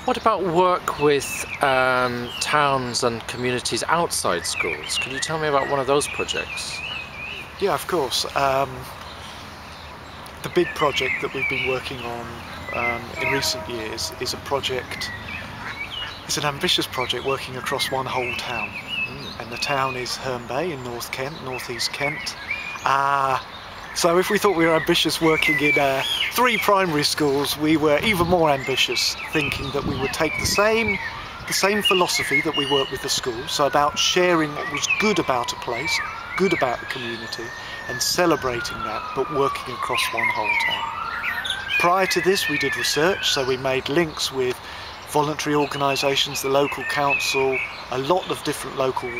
What about work with towns and communities outside schools? Can you tell me about one of those projects? Yeah, of course. The big project that we've been working on in recent years is a project. It's an ambitious project working across one whole town, and the town is Herne Bay in North Kent, northeast Kent. So if we thought we were ambitious working in 3 primary schools, we were even more ambitious, thinking that we would take the same philosophy that we work with the school, so about sharing what was good about a place, good about the community, and celebrating that, but working across one whole town. Prior to this, we did research, so we made links with voluntary organisations, the local council, a lot of different local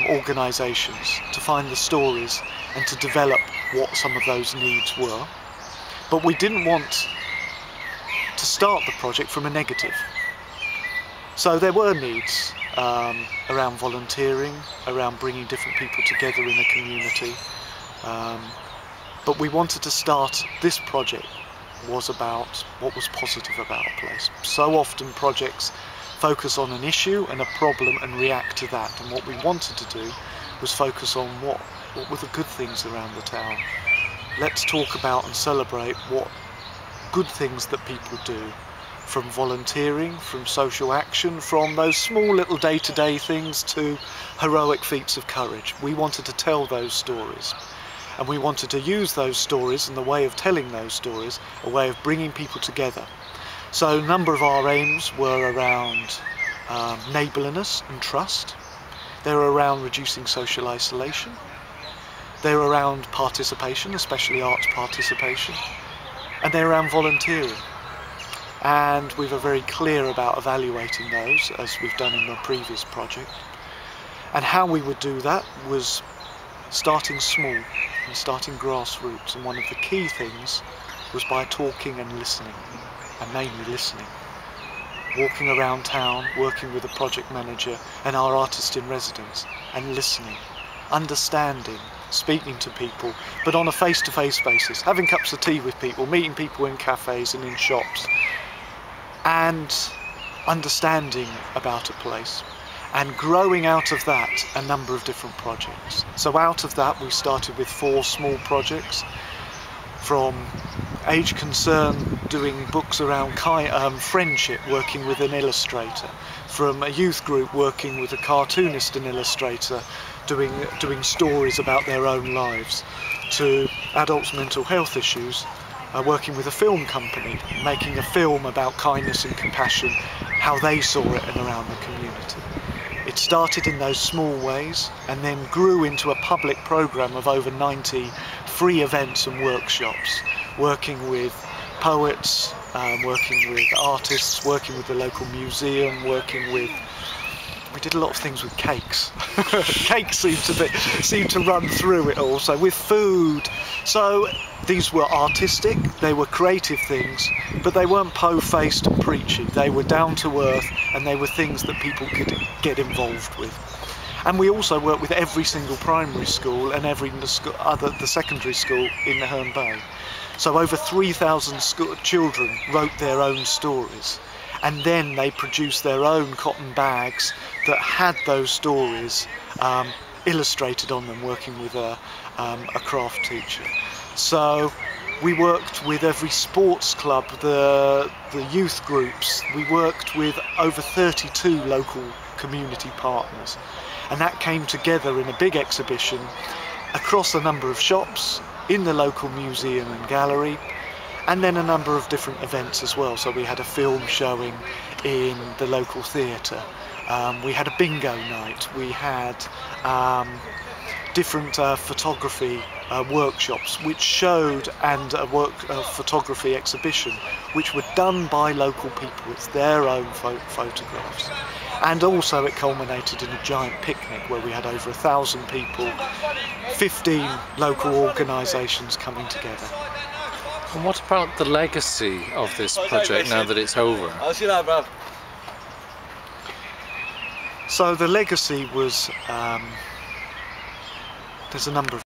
organisations to find the stories and to develop what some of those needs were. But we didn't want to start the project from a negative. So there were needs around volunteering, around bringing different people together in a community. But we wanted to start, this project was about what was positive about a place. So often projects focus on an issue and a problem and react to that, and what we wanted to do was focus on what were the good things around the town. Let's talk about and celebrate what good things that people do, from volunteering, from social action, from those small little day-to-day things to heroic feats of courage. We wanted to tell those stories, and we wanted to use those stories and the way of telling those stories, a way of bringing people together. So a number of our aims were around neighbourliness and trust. They were around reducing social isolation. They were around participation, especially arts participation. And they were around volunteering. And we were very clear about evaluating those, as we've done in the previous project. And how we would do that was starting small and starting grassroots. And one of the key things was by talking and listening, and mainly listening. Walking around town, working with a project manager and our artist in residence, and listening, understanding, speaking to people, but on a face-to-face basis, having cups of tea with people, meeting people in cafes and in shops, and understanding about a place, and growing out of that a number of different projects. So out of that we started with 4 small projects, from Age Concern doing books around friendship, working with an illustrator, from a youth group working with a cartoonist and illustrator, doing stories about their own lives, to adults' mental health issues, working with a film company, making a film about kindness and compassion, how they saw it and around the community. It started in those small ways and then grew into a public programme of over 90 free events and workshops, working with poets, working with artists, working with the local museum, we did a lot of things with cakes. Cakes seemed to run through it all, so with food. So these were artistic, they were creative things, but they weren't po-faced and preachy. They were down to earth, and they were things that people could get involved with. And we also worked with every single primary school and the secondary school in the Herne Bay. So over 3,000 children wrote their own stories, and then they produced their own cotton bags that had those stories illustrated on them, working with a craft teacher. So we worked with every sports club, the youth groups. We worked with over 32 local community partners, and that came together in a big exhibition across a number of shops, in the local museum and gallery, and then a number of different events as well. So we had a film showing in the local theatre, we had a bingo night, we had different photography workshops which showed, and a photography exhibition which were done by local people. It's their own photographs. And also it culminated in a giant picnic where we had over 1,000 people, 15 local organisations coming together. And what about the legacy of this project now that it's over? So the legacy was, there's a number of